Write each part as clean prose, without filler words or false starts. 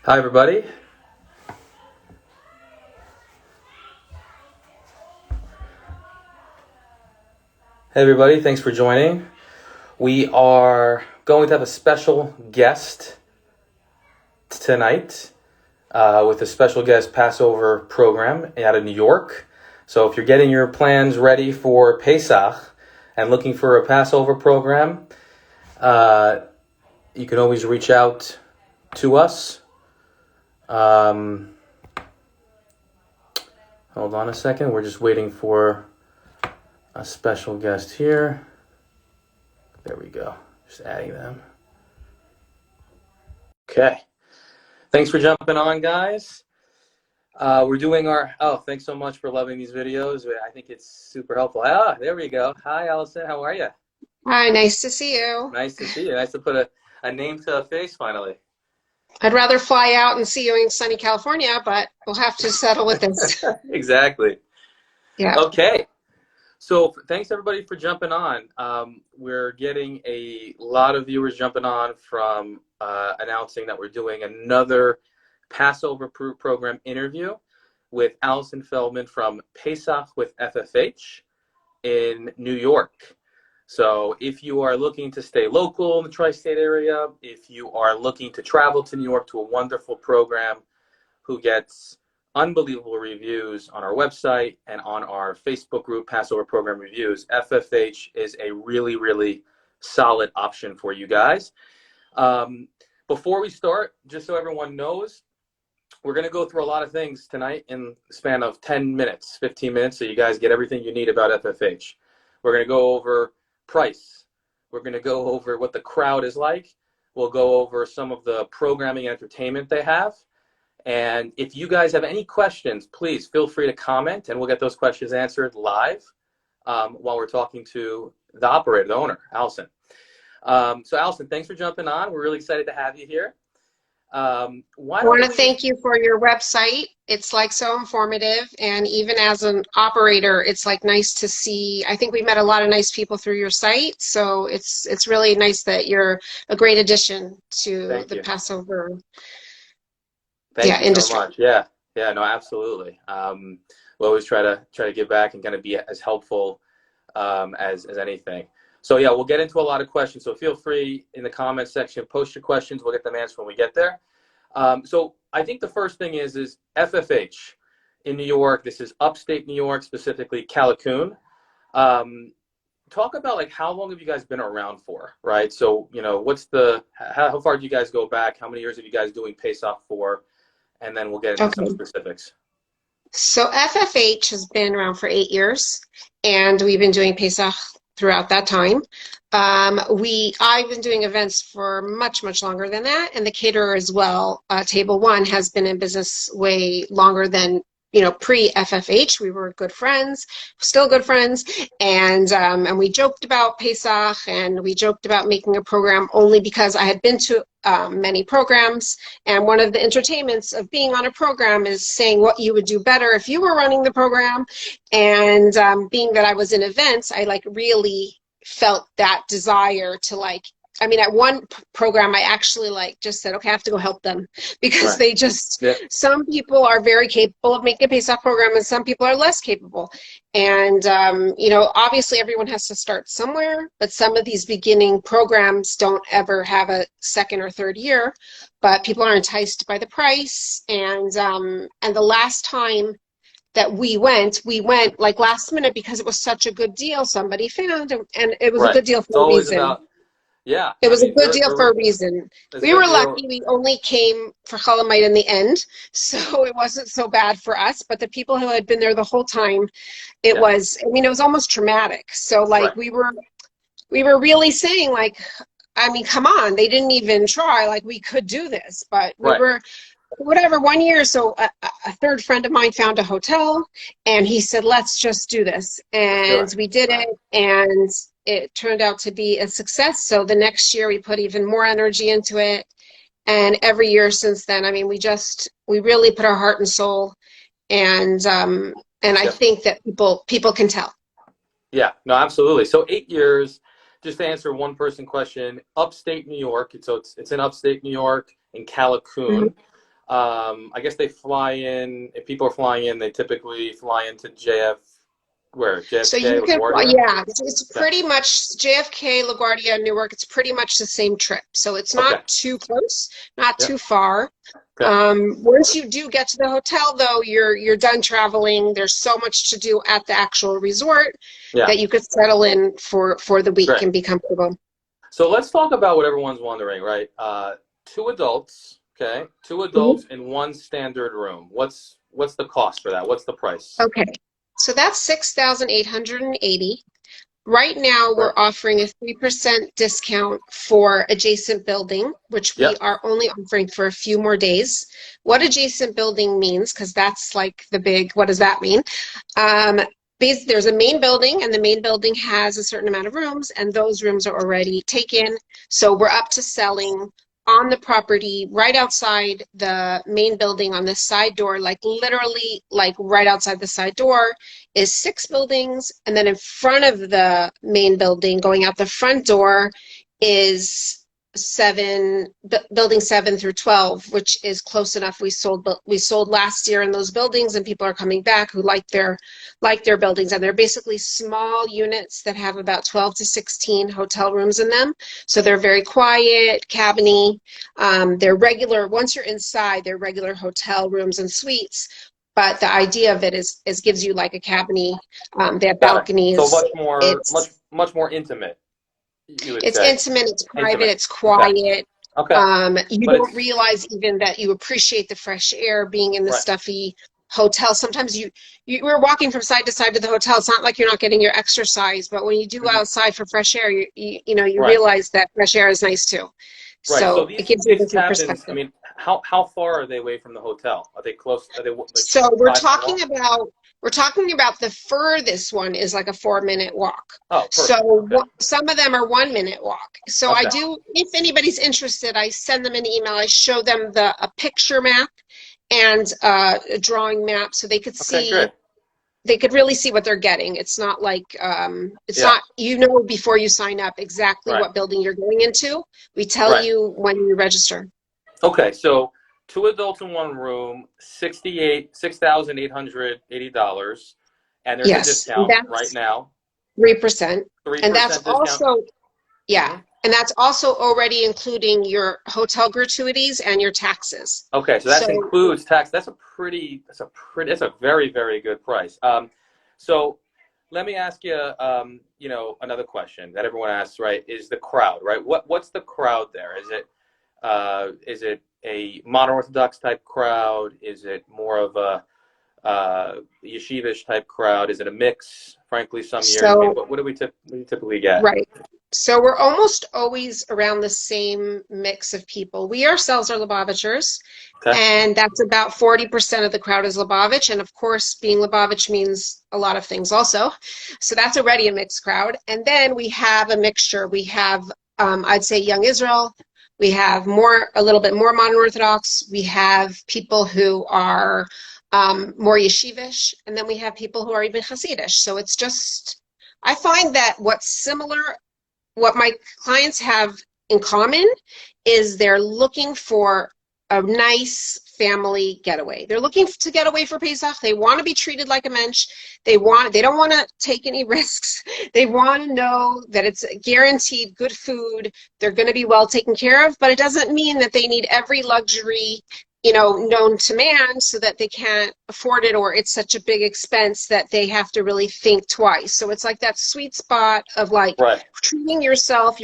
Hi, everybody. Hey, everybody. Thanks for joining. We are going to have a special guest tonight with a special guest Passover program out of New York. So if you're getting your plans ready for Pesach and looking for a Passover program, you can always reach out to us. Hold on a second. We're just waiting for a special guest here. There we go. Just adding them. Okay. Thanks for jumping on, guys. We're doing our... Oh, thanks so much for loving these videos. I think it's super helpful. Ah, there we go. Hi, Alyson. How are you? Hi, nice to see you. Nice to see you. Nice to put a name to a face finally. I'd rather fly out and see you in sunny California, but we'll have to settle with this. Exactly. Yeah. Okay. So thanks everybody for jumping on. We're getting a lot of viewers jumping on from announcing that we're doing another Passover program interview with Alyson Feldman from Pesach with FFH in New York. So if you are looking to stay local in the tri-state area, if you are looking to travel to New York to a wonderful program who gets unbelievable reviews on our website and on our Facebook group, Passover Program Reviews, FFH is a really, really solid option for you guys. Before we start, just so everyone knows, we're going to go through a lot of things tonight in the span of 10 minutes, 15 minutes, so you guys get everything you need about FFH. We're going to go over price. We're going to go over what the crowd is like. We'll go over some of the programming and entertainment they have. And if you guys have any questions, please feel free to comment, and we'll get those questions answered live while we're talking to the operator, the owner, Alyson. So, Alyson, thanks for jumping on. We're really excited to have you here. I want to thank you for your website. It's like so informative, and even as an operator, it's like nice to see. I think we met a lot of nice people through your site, so it's really nice that you're a great addition to the Passover. Thank you industry. so much. Yeah, no, absolutely. We always try to give back and kind of be as helpful as anything. So yeah, we'll get into a lot of questions. So feel free in the comments section, post your questions. We'll get them answered when we get there. So I think the first thing is FFH in New York. This is upstate New York, specifically Callicoon. Talk about like how long have you guys been around for, right? So how far do you guys go back? How many years have you guys doing Pesach for? And then we'll get into some specifics. So FFH has been around for 8 years, and we've been doing Pesach throughout that time. I've been doing events for much, much longer than that, and the caterer as well. Table One has been in business way longer than pre-FFH. We were good friends, still good friends, and we joked about Pesach, and we joked about making a program only because I had been to many programs, and one of the entertainments of being on a program is saying what you would do better if you were running the program. And being that I was in events, I like really felt that desire to at one program, I actually just said, okay, I have to go help them because they just, some people are very capable of making a Pesach program and some people are less capable. And, obviously everyone has to start somewhere, but some of these beginning programs don't ever have a second or third year, but people are enticed by the price. And the last time that we went like last minute because it was such a good deal somebody found, and it was a good deal for a reason. It was a good deal for a reason. We were lucky. We only came for Chalamite in the end, so it wasn't so bad for us. But the people who had been there the whole time, it was almost traumatic. So we were really saying come on, they didn't even try. We could do this, but we were whatever. One year, so a third friend of mine found a hotel, and he said, let's just do this. And we did it, and it turned out to be a success. So the next year we put even more energy into it. And every year since then, we really put our heart and soul. And I think that people can tell. Yeah, no, absolutely. So 8 years, just to answer one person question, upstate New York. So it's in upstate New York in Callicoon. I guess they fly in. If people are flying in, they typically fly into So JFK, you can, LaGuardia. yeah, it's Okay. pretty much JFK, LaGuardia, Newark. It's pretty much the same trip. So it's Okay. not too close, not Yeah. too far. Okay. Once you do get to the hotel, though, you're done traveling. There's so much to do at the actual resort Yeah. that you could settle in for the week Great. and be comfortable. So let's talk about what everyone's wondering, right? Two adults, okay? Two Mhm. adults in one standard room. What's the cost for that? What's the price? Okay, so that's 6,880. Right now, Right. we're offering a 3% discount for adjacent building, which we Yep. are only offering for a few more days. What adjacent building means, because that's like the big, what does that mean? Um, there's a main building, and the main building has a certain amount of rooms, and those rooms are already taken. So we're up to selling on the property right outside the main building on the side door, like literally, like right outside the side door is 6 buildings, and then in front of the main building, going out the front door, is building 7 through 12, which is close enough. We sold last year in those buildings, and people are coming back who like their buildings, and they're basically small units that have about 12 to 16 hotel rooms in them. So they're very quiet, cabiny. They're regular. Once you're inside, they're regular hotel rooms and suites. But the idea of it is gives you like a cabiny. They have Got it. So balconies. much more intimate, you would It's say. intimate, it's private, Intimate. it's Okay. quiet. Okay. You But don't it's realize even that you appreciate the fresh air being in the right. stuffy hotel. Sometimes we're walking from side to side to the hotel. It's not like you're not getting your exercise, but when you do go Hmm. outside for fresh air, you Right. realize that fresh air is nice too. Right. So So it these gives you a these different cabins, I perspective. mean, how far are they away from the hotel? Are they close? Are they like So 5 minute walk? we're talking about the furthest one is like a 4-minute walk. Oh, perfect. So Okay. some of them are 1-minute walk. So I Okay. do, if anybody's interested, I send them an email. I show them a picture map and a drawing map so Okay, great. they could really see what they're getting. It's not like it's Yeah. not before you sign up exactly Right. what building you're going into. We tell Right. you when you register. Okay, so two adults in one room, $6,880, and there's a Yes, and discount right that's now, 3%. And that's 3% discount. also Yeah, Hmm. and that's also already including your hotel gratuities and your taxes. Okay, so that So, includes tax. That's a very, very good price. So let me ask you, another question that everyone asks, right? Is the crowd, right? What's the crowd there? Is it a modern Orthodox type crowd? Is it more of a yeshivish type crowd? Is it a mix? Frankly, some years. I mean, so what do you typically get? right. So we're almost always around the same mix of people. We ourselves are Lubavitchers, Okay. and that's about 40% of the crowd is Lubavitch. And of course, being Lubavitch means a lot of things also. So that's already a mixed crowd. And then we have a mixture. We have, I'd say, Young Israel. We have a little bit more modern Orthodox. We have people who are more yeshivish, and then we have people who are even Hasidish. So it's just, I find that what my clients have in common is they're looking for a nice family getaway. They're looking to get away for Pesach. They want to be treated like a mensch. They don't want to take any risks. They want to know that it's guaranteed good food. They're going to be well taken care of, but it doesn't mean that they need every luxury known to man so that they can't afford it, or it's such a big expense that they have to really think twice. So it's like that sweet spot of like Right. treating yourself.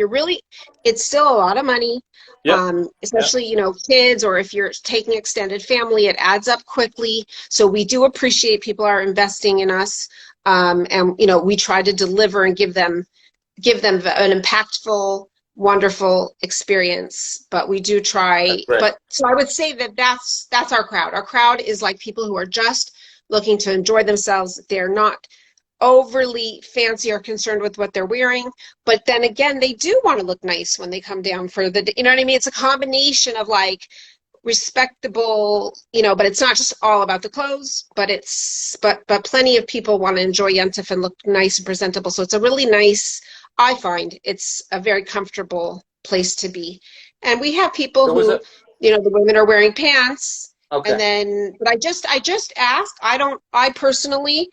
It's still a lot of money, Yep. Yep. especially, kids, or if you're taking extended family, it adds up quickly. So we do appreciate people are investing in us. And, we try to deliver and give them an impactful, wonderful experience. But we do try. That's great. But so I would say that's our crowd. Our crowd is like people who are just looking to enjoy themselves. They're not overly fancy or concerned with what they're wearing. But then again, they do want to look nice when they come down for you know what I mean? It's a combination of like respectable, but it's not just all about the clothes, but plenty of people want to enjoy Yontif and look nice and presentable. So it's a really nice, I find it's a very comfortable place to be. And we have people There was who, a the women are wearing pants And Okay. then, but I just asked. I personally,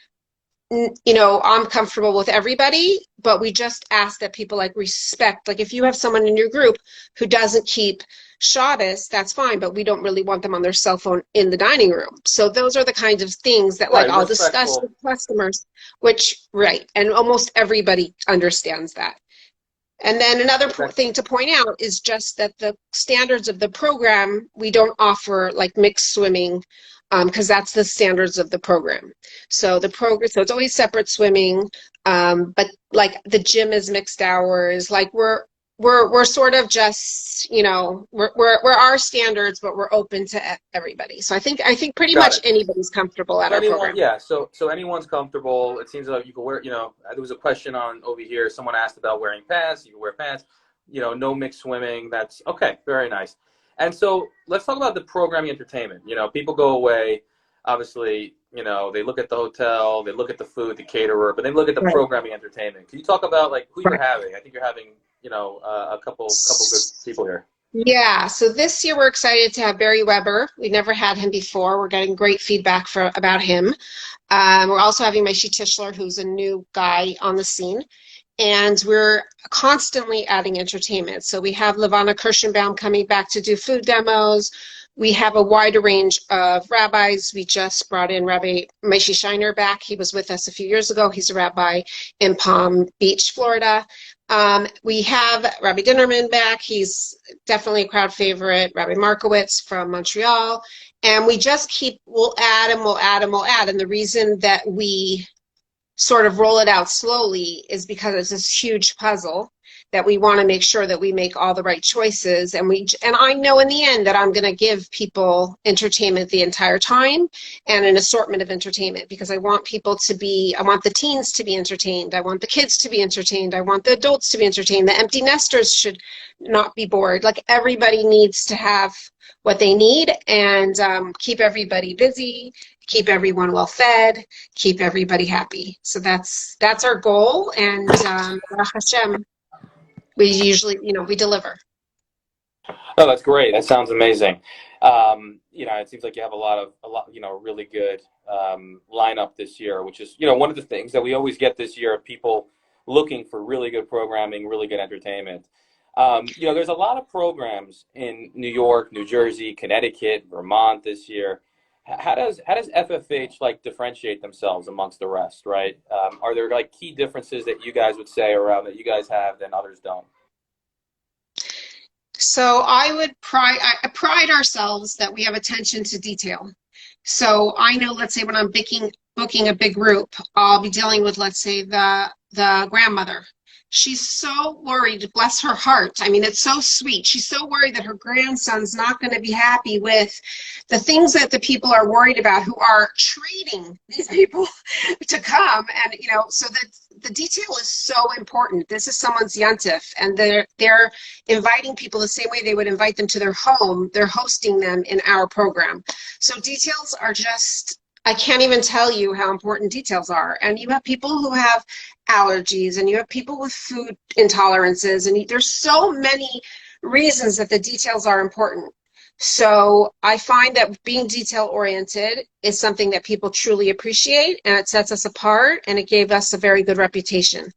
I'm comfortable with everybody, but we just ask that people like respect. Like if you have someone in your group who doesn't keep Shabbos, that's fine, but we don't really want them on their cell phone in the dining room. So those are the kinds of things that like Right. I'll discuss Respectful. with customers, which, right, and almost everybody understands that. And then another Okay. thing to point out is just that the standards of the program, we don't offer like mixed swimming because that's the standards of the program. So so it's always separate swimming, but like the gym is mixed hours. Like we're sort of just, we're our standards, but we're open to everybody. So I think pretty Got much it. anybody's comfortable at So our anyone, program. yeah. So anyone's comfortable. It seems like you can wear. There was a question on over here. Someone asked about wearing pants. You can wear pants. No mixed swimming. That's okay. Very nice. And so let's talk about the programming entertainment. People go away. Obviously, they look at the hotel, they look at the food, the caterer, but they look at the Right. programming entertainment. Can you talk about like who you're Right. having? I think you're having, a couple good people here. Yeah, so this year we're excited to have Barry Weber. We've never had him before. We're getting great feedback about him. We're also having Maishi Tischler, who's a new guy on the scene. And we're constantly adding entertainment. So we have Levana Kirschenbaum coming back to do food demos. We have a wider range of rabbis. We just brought in Rabbi Maishi Shiner back. He was with us a few years ago. He's a rabbi in Palm Beach, Florida. We have Rabbi Dinnerman back. He's definitely a crowd favorite. Rabbi Markowitz from Montreal. And we just we'll add and we'll add and we'll add. And the reason that we sort of roll it out slowly is because it's this huge puzzle that we want to make sure that we make all the right choices, and I know in the end that I'm going to give people entertainment the entire time and an assortment of entertainment because I want the teens to be entertained, I want the kids to be entertained, I want the adults to be entertained, the empty nesters should not be bored. Like everybody needs to have what they need and keep everybody busy, keep everyone well fed, keep everybody happy. So that's our goal, and Baruch Hashem, we usually, we deliver. Oh, that's great. That sounds amazing. It seems like you have really good lineup this year, which is, one of the things that we always get this year of people looking for really good programming, really good entertainment. There's a lot of programs in New York, New Jersey, Connecticut, Vermont this year. How does FFH like differentiate themselves amongst the rest, right? Are there like key differences that you guys would say around that you guys have that others don't? So I pride ourselves that we have attention to detail. So I know, let's say when I'm booking a big group, I'll be dealing with, let's say, the grandmother. She's so worried, bless her heart. I mean, it's so sweet. She's so worried that her grandson's not going to be happy with the things that the people are worried about who are treating these people to come. And, so that the detail is so important. This is someone's yontif, and they're inviting people the same way they would invite them to their home. They're hosting them in our program. So details are just, I can't even tell you how important details are. And you have people who have allergies, and you have people with food intolerances, and there's so many reasons that the details are important. So I find that being detail oriented is something that people truly appreciate, and it sets us apart, and it gave us a very good reputation.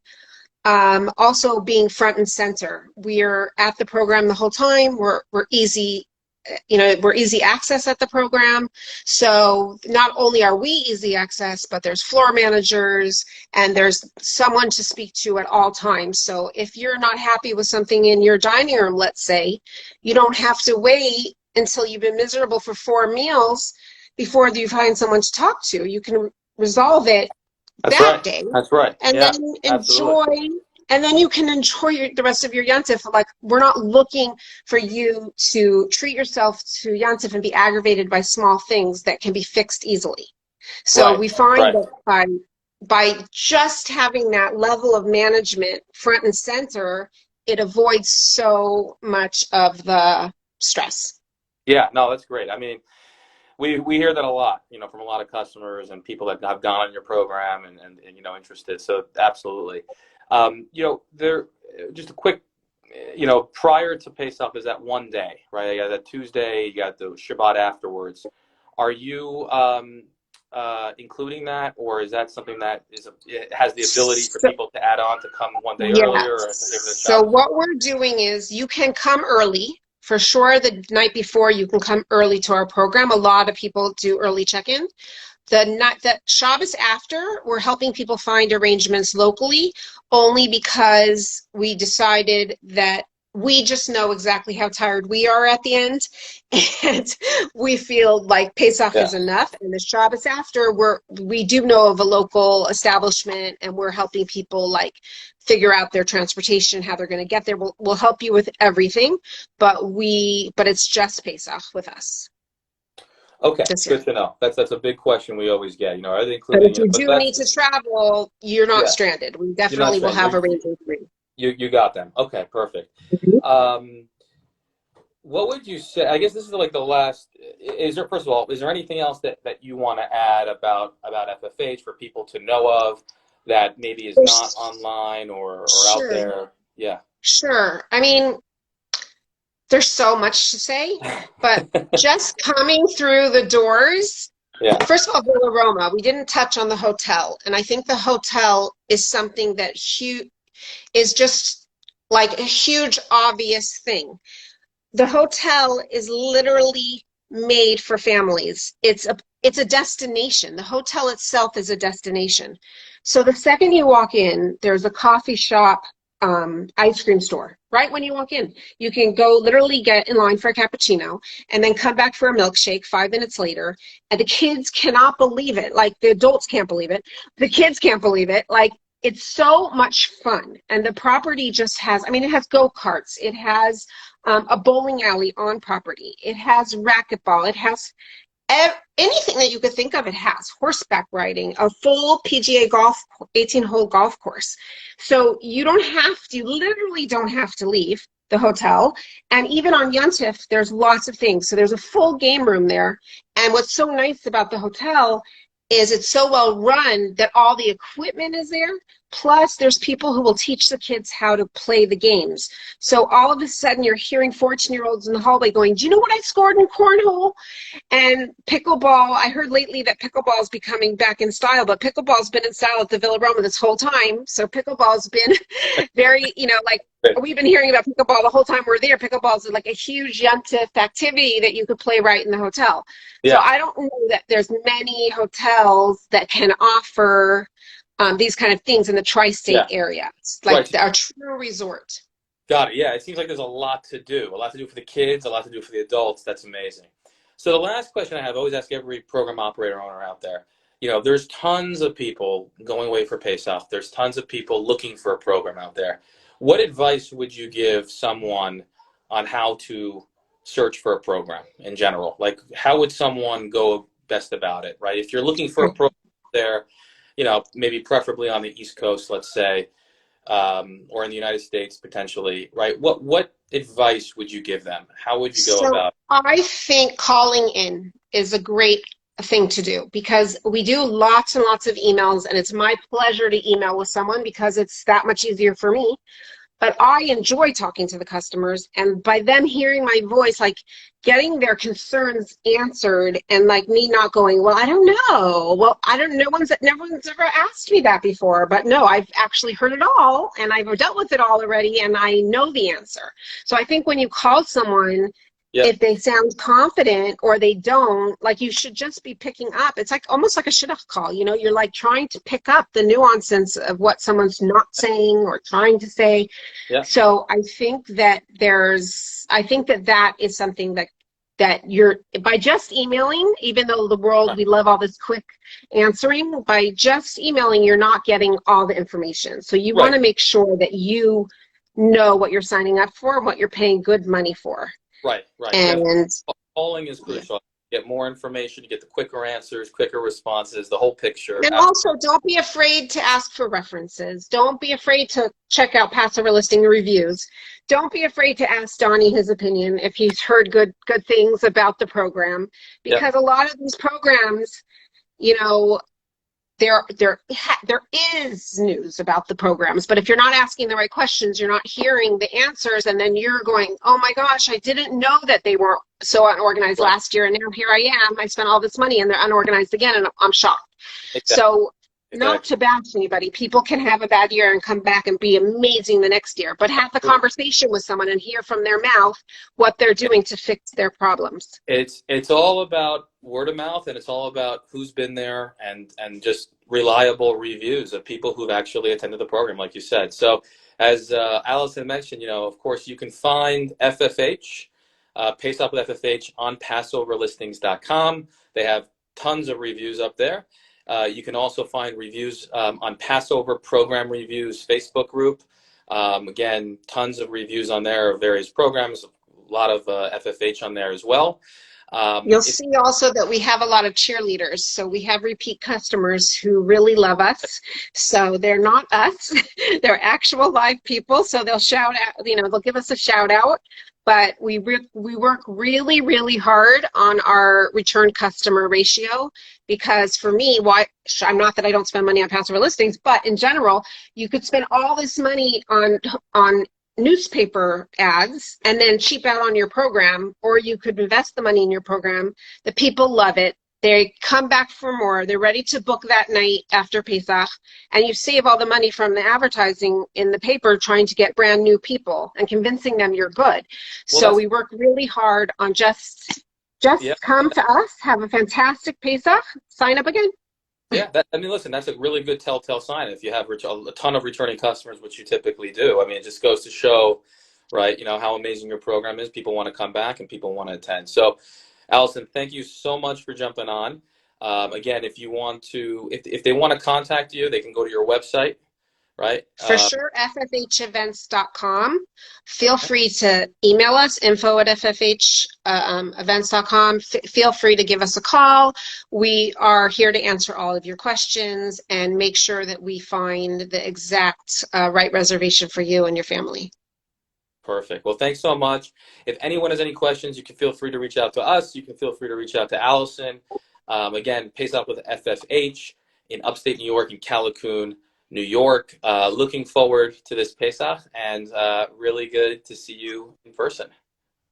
Also being front and center. We're at the program the whole time. We're easy, we're easy access at the program. So not only are we easy access, but there's floor managers and there's someone to speak to at all times. So if you're not happy with something in your dining room, let's say, you don't have to wait until you've been miserable for 4 meals before you find someone to talk to. You can resolve it That's that right. day, That's right. and Yeah, then absolutely. you can enjoy the rest of your yantif. Like, we're not looking for you to treat yourself to yantif and be aggravated by small things that can be fixed easily. So Right. we find Right. that by just having that level of management front and center, it avoids so much of the stress. Yeah. No, that's great. I mean, we hear that a lot, from a lot of customers and people that have gone on your program and interested. So absolutely. There just a quick, prior to Pesach is that one day, right? You got that Tuesday, you got the Shabbat afterwards. Are you including that, or is that something that it has the ability for So, people to add on to come one day yeah. earlier or to give it a So shot? what we're doing is you can come early. For sure, the night before, you can come early to our program. A lot of people do early check-in. The night that Shabbos after, we're helping people find arrangements locally only because we decided that we just know exactly how tired we are at the end, and we feel like Pesach Yeah. is enough. And the Shabbos after, we do know of a local establishment, and we're helping people like figure out their transportation, how they're going to get there. We'll help you with everything, but it's just Pesach with us Okay, this year. good to know. That's a big question we always get. Are they But including if you But do need that's to travel, you're not yeah. stranded. We You're not definitely will saying have arrangements for you. you got them. Okay, perfect. Mhm. Um, what would you say? I guess this is like the last. Is there, first of all, is there anything else that you want to add about FFH for people to know of that maybe is not online or out Sure, there? Yeah. sure. I mean, there's so much to say, but just coming through the doors, Yeah. first of all, Villa Roma, we didn't touch on the hotel. And I think the hotel is something that is just like a huge, obvious thing. The hotel is literally made for families. It's a destination. The hotel itself is a destination. So the second you walk in, there's a coffee shop, ice cream store. Right when you walk in, you can go literally get in line for a cappuccino and then come back for a milkshake 5 minutes later. And the kids cannot believe it. Like the adults can't believe it. The kids can't believe it. Like it's so much fun. And the property just has, I mean, it has go-karts. It has a bowling alley on property. It has racquetball. It has anything that you could think of. It has horseback riding, a full PGA golf, 18-hole golf course. So you literally don't have to leave the hotel. And even on Yontif, there's lots of things. So there's a full game room there. And what's so nice about the hotel is it's so well run that all the equipment is there. Plus, there's people who will teach the kids how to play the games. So all of a sudden, you're hearing 14-year-olds in the hallway going, "Do you know what I scored in cornhole?" And pickleball, I heard lately that pickleball is becoming back in style, but pickleball's been in style at the Villa Roma this whole time. So pickleball's been very, like we've been hearing about pickleball the whole time we're there. Pickleball's like a huge yuntif activity that you could play right in the hotel. So Yeah. I don't know that there's many hotels that can offer these kind of things in the tri-state Yeah. area. It's Right. like a true resort. Got it. Yeah, it seems like there's a lot to do for the kids, a lot to do for the adults. That's amazing. So the last question I have, I always ask every program operator owner out there. There's tons of people going away for Pesach. There's tons of people looking for a program out there. What advice would you give someone on how to search for a program in general? Like, how would someone go best about it, right? If you're looking for a program there, maybe preferably on the East Coast, let's say, or in the United States potentially, right? What advice would you give them? How would you go So about? I think calling in is a great thing to do because we do lots and lots of emails, and it's my pleasure to email with someone because it's that much easier for me. But I enjoy talking to the customers, and by them hearing my voice, like getting their concerns answered, and like me not going, "Well, I don't know. Well, I don't know. No one's ever asked me that before." But no, I've actually heard it all, and I've dealt with it all already, and I know the answer. So I think when you call someone, Yeah, if they sound confident or they don't, like you should just be picking up. It's like almost like a shidduch call. You're like trying to pick up the nuances of what someone's not saying or trying to say. yeah, So I think that is something that you're by just emailing, even though the world, right, we love all this quick answering, by just emailing, you're not getting all the information. So you want right, to make sure that you know what you're signing up for and what you're paying good money for. right. Definitely, And calling is yeah. crucial. You get more information, you get the quicker answers, quicker responses, the whole picture. And also, don't be afraid to ask for references. Don't be afraid to check out Passover listing reviews. Don't be afraid to ask Donnie his opinion if he's heard good things about the program, Yep. because a lot of these programs, you know, there is news about the programs, but if you're not asking the right questions, you're not hearing the answers, and then you're going, oh my gosh, I didn't know that they weren't so unorganized Right. last year, and now here I am. I spent all this money and they're unorganized again, and I'm shocked. Exactly. So not Exactly. to bash anybody. People can have a bad year and come back and be amazing the next year, but have the Sure. conversation with someone and hear from their mouth what they're doing to fix their problems. It's all about word of mouth, and it's all about who's been there, and just reliable reviews of people who've actually attended the program, like you said. So, as Alyson mentioned, of course, you can find FFH, Pace Up with FFH, on PassoverListings.com. They have tons of reviews up there. You can also find reviews on Passover Program Reviews Facebook group. Again, tons of reviews on there of various programs. A lot of FFH on there as well. You'll If see also that we have a lot of cheerleaders. So we have repeat customers who really love us. So they're not us, they're actual live people. So they'll shout out, they'll give us a shout out. But we work really, really hard on our return customer ratio, because for me, I'm not that I don't spend money on Passover listings, but in general, you could spend all this money on newspaper ads and then cheap out on your program, or you could invest the money in your program. The people love it. They come back for more. They're ready to book that night after Pesach, and you save all the money from the advertising in the paper trying to get brand new people and convincing them you're good. well, So that's we work really hard on just yeah, come to us, have a fantastic Pesach, sign up again. yeah. I mean, listen, that's a really good telltale sign if you have a ton of returning customers, which you typically do. I mean, it just goes to show, right? How amazing your program is. People want to come back and people want to attend. So, Alyson, thank you so much for jumping on. Again, if you want to, if they want to contact you, they can go to your website, right? For sure, ffhevents.com. Feel free to email us, info@ffhevents.com. Feel free to give us a call. We are here to answer all of your questions and make sure that we find the exact right reservation for you and your family. Perfect. Well, thanks so much. If anyone has any questions, you can feel free to reach out to us. You can feel free to reach out to Alyson. Again, Pace Up with FFH in upstate New York, in Callicoon, New York. Looking forward to this Pesach, and really good to see you in person.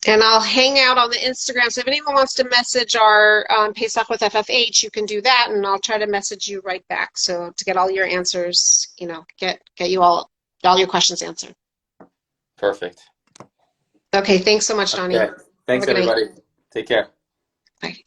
And I'll hang out on the Instagram. So if anyone wants to message our Pesach with FFH, you can do that, and I'll try to message you right back. So to get all your answers, get you all your questions answered. Perfect. Okay, thanks so much, Donnie. Okay. Have a Thanks, good night. everybody. Take care. Bye.